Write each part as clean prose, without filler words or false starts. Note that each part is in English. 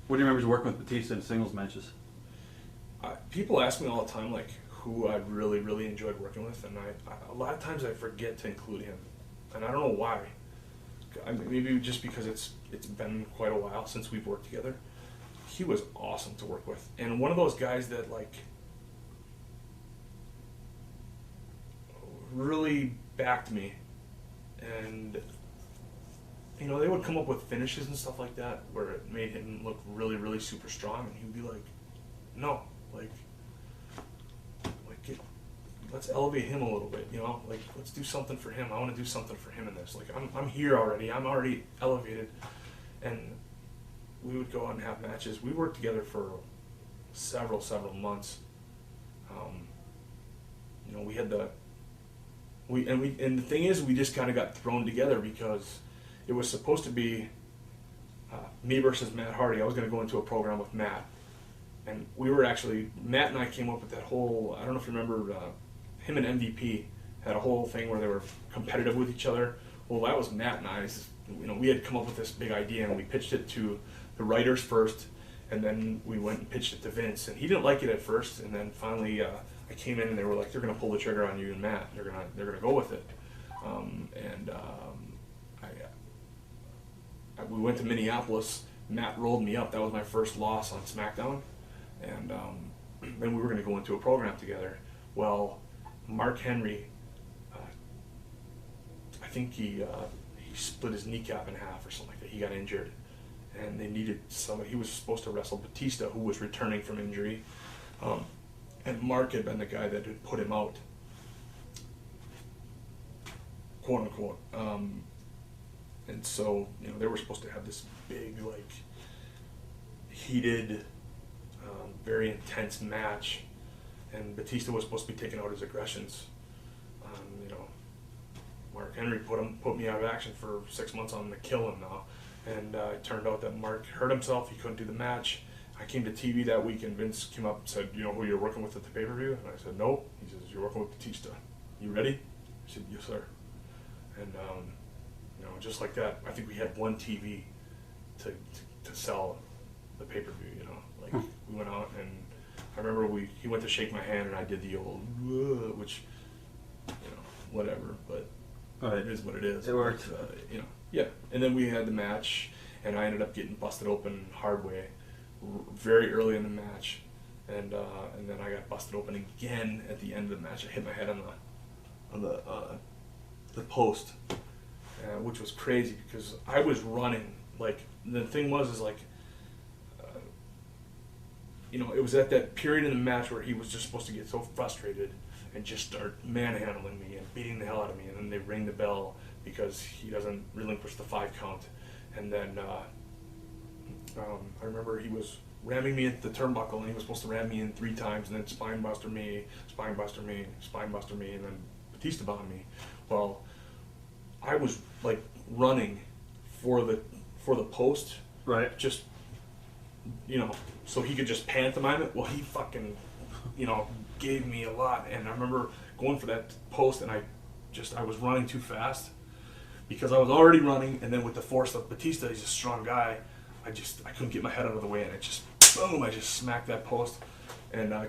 What do you remember working with Batista in singles matches? People ask me all the time, like, who I really, really enjoyed working with, and a lot of times I forget to include him, and I don't know why. Maybe just because it's been quite a while since we've worked together. He was awesome to work with, and one of those guys that like really backed me, and you know, they would come up with finishes and stuff like that where it made him look really, really super strong, and he'd be like, no, like let's elevate him a little bit, you know, like let's do something for him. I want to do something for him in this. Like I'm here already. I'm already elevated, and we would go out and have matches. We worked together for several months. You know, we had and the thing is, we just kind of got thrown together because it was supposed to be me versus Matt Hardy. I was going to go into a program with Matt, and Matt and I came up with that whole, I don't know if you remember, him and MVP had a whole thing where they were competitive with each other. Well, that was Matt and I. You know, we had come up with this big idea, and we pitched it to the writers first, and then we went and pitched it to Vince, and he didn't like it at first, and then finally I came in and they were like, they're going to pull the trigger on you and Matt. They're gonna go with it. We went to Minneapolis. Matt rolled me up. That was my first loss on SmackDown, and then we were going to go into a program together. Well, Mark Henry, I think he split his kneecap in half or something like that. He got injured, and they needed somebody. He was supposed to wrestle Batista, who was returning from injury, and Mark had been the guy that had put him out, quote unquote. And so, you know, they were supposed to have this big, like, heated, very intense match, and Batista was supposed to be taking out his aggressions. You know, Mark Henry put me out of action for 6 months on the killing now, and it turned out that Mark hurt himself. He couldn't do the match. I came to TV that week, and Vince came up and said, "You know who you're working with at the pay-per-view?" And I said, "No." He says, "You're working with Batista. You ready?" I said, "Yes, sir." And you know, just like that, I think we had one TV to sell the pay-per-view. You know, like we went out, and I remember he went to shake my hand, and I did the old, which, you know, whatever, but it is what it is. It worked. You know, yeah. And then we had the match, and I ended up getting busted open hard way very early in the match, and then I got busted open again at the end of the match. I hit my head on the post, which was crazy because I was running. Like, the thing was like, you know, it was at that period in the match where he was just supposed to get so frustrated and just start manhandling me and beating the hell out of me, and then they ring the bell because he doesn't relinquish the 5 count, and then I remember he was ramming me into the turnbuckle, and he was supposed to ram me in 3 times, and then spine buster me, and then Batista bombed me. Well, I was like running for the post, right? Just, you know, so he could just pantomime it. Well, he fucking, you know, gave me a lot, and I remember going for that post, and I was running too fast because I was already running, and then with the force of Batista, he's a strong guy. I couldn't get my head out of the way, and it just, boom, I just smacked that post, and I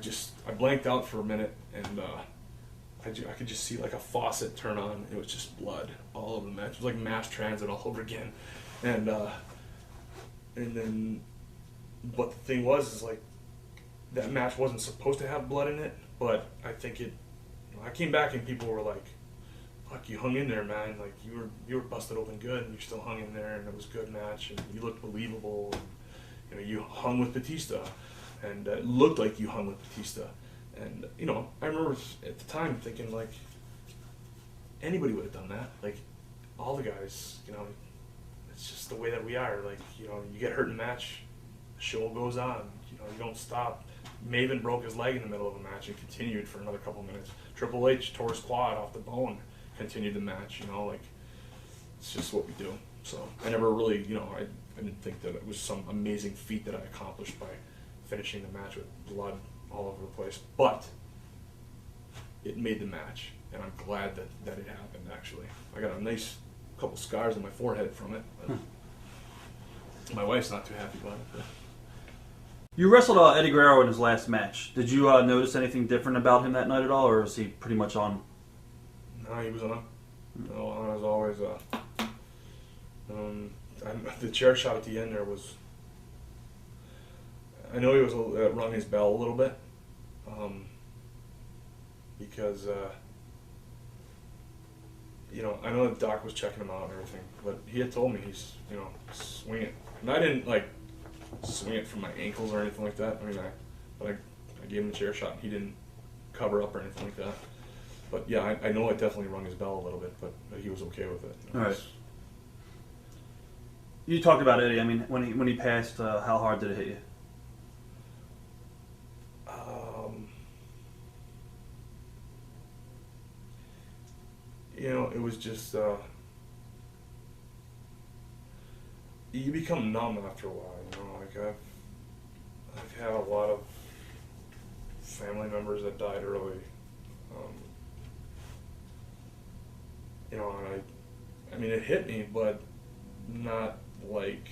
blanked out for a minute, and I could just see like a faucet turn on. It was just blood all over the match. It was like mass transit all over again, and then, but the thing was like, that match wasn't supposed to have blood in it, but I think it, you know, I came back and people were like, "Fuck, you hung in there, man. Like, you were busted open good, and you still hung in there, and it was a good match, and you looked believable, and, you know, you hung with Batista, and it looked like you hung with Batista." And, you know, I remember at the time thinking, like, anybody would have done that. Like, all the guys, you know, it's just the way that we are. Like, you know, you get hurt in a match, the show goes on. You know, you don't stop. Maven broke his leg in the middle of a match and continued for another couple minutes. Triple H tore his quad off the bone, continued the match. You know, like, it's just what we do. So I never really, you know, I didn't think that it was some amazing feat that I accomplished by finishing the match with blood all over the place, but it made the match, and I'm glad that it happened. Actually, I got a nice couple scars on my forehead from it, but my wife's not too happy about it. You wrestled Eddie Guerrero in his last match. Did you notice anything different about him that night at all, or was he pretty much on? No, he was on. No, on as always. The chair shot at the end there was. I know he was rung his bell a little bit, because I know the doc was checking him out and everything, but he had told me he's swing it, and I didn't like swing it from my ankles or anything like that. I mean, I gave him a chair shot and he didn't cover up or anything like that. But yeah, I know it definitely rung his bell a little bit, but he was okay with it. All right. You talked about Eddie. I mean, when he passed, how hard did it hit you? It was just you become numb after a while. Like I've had a lot of family members that died early. And I mean, it hit me, but not like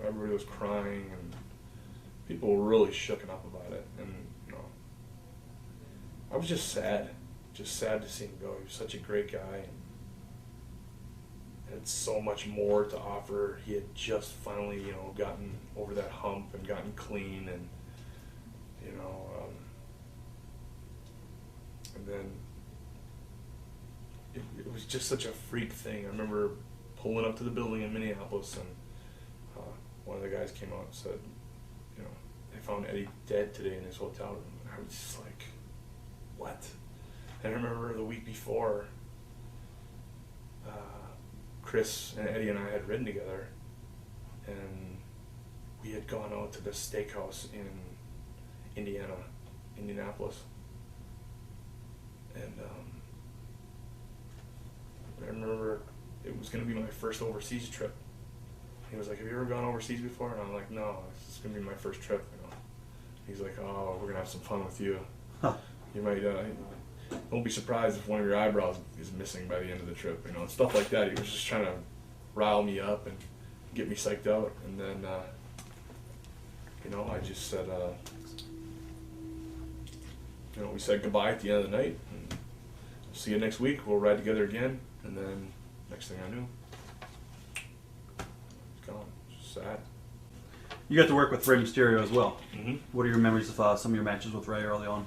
everybody was crying and people were really shooken up about it. And I was just sad to see him go. He was such a great guy and had so much more to offer. He had just finally, gotten over that hump and gotten clean, and and then it was just such a freak thing. I remember pulling up to the building in Minneapolis, and one of the guys came out and said, they found Eddie dead today in his hotel room. And I was just like, what? And I remember the week before, Chris and Eddie and I had ridden together, and we had gone out to this steakhouse in Indianapolis. And I remember it was going to be my first overseas trip. He was like, have you ever gone overseas before? And I'm like, no, this is going to be my first trip. He's like, oh, we're going to have some fun with you. Huh. You might, don't be surprised if one of your eyebrows is missing by the end of the trip. Stuff like that. He was just trying to rile me up and get me psyched out. And then, I just said, we said goodbye at the end of the night. And we'll see you next week. We'll ride together again. And then, next thing I knew, it's gone. It's just sad. You got to work with Rey Mysterio as well. Mm-hmm. What are your memories of some of your matches with Rey early on?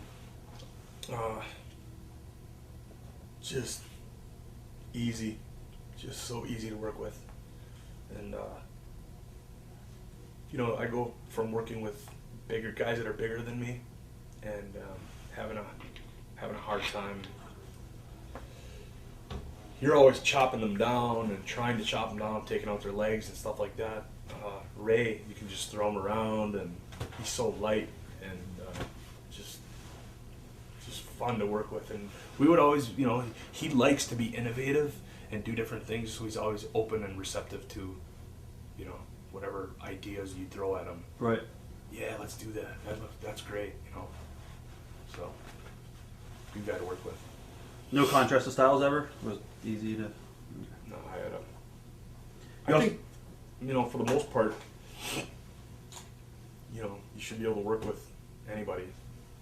Just easy. Just so easy to work with. And, I go from working with bigger guys that are bigger than me and having a hard time. You're always chopping them down and trying to chop them down, taking out their legs and stuff like that. Rey, you can just throw him around, and he's so light and just fun to work with. And we would always, he likes to be innovative and do different things, so he's always open and receptive to, whatever ideas you throw at him. Right. Yeah, let's do that. That's great, So, good guy to work with. No contrast of styles ever? It was easy to... No, I think, for the most part, you should be able to work with anybody.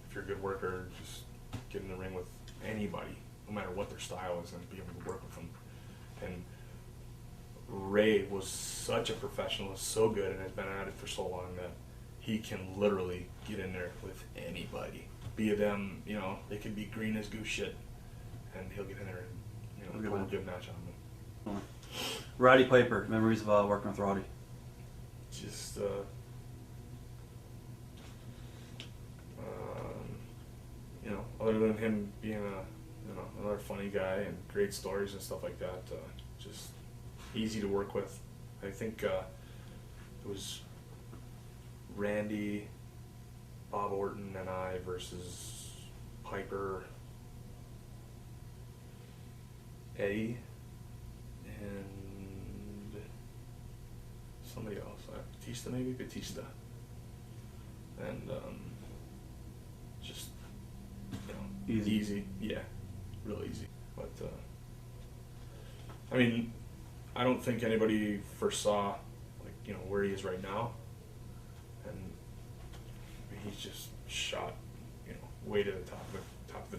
If you're a good worker, just get in the ring with anybody, no matter what their style is, and be able to work with them. And Rey was such a professional, so good, and has been at it for so long that he can literally get in there with anybody. Be it them, they could be green as goose shit, and he'll get in there and pull a good match on them. Roddy Piper, memories of working with Roddy? Just, other than him being another funny guy and great stories and stuff like that, just easy to work with. I think it was Randy, Bob Orton, and I versus Piper, Eddie, and somebody else. Batista, maybe? Batista. And just, easy. Yeah, real easy. But, I don't think anybody foresaw, where he is right now. and he's just shot, way to the top of the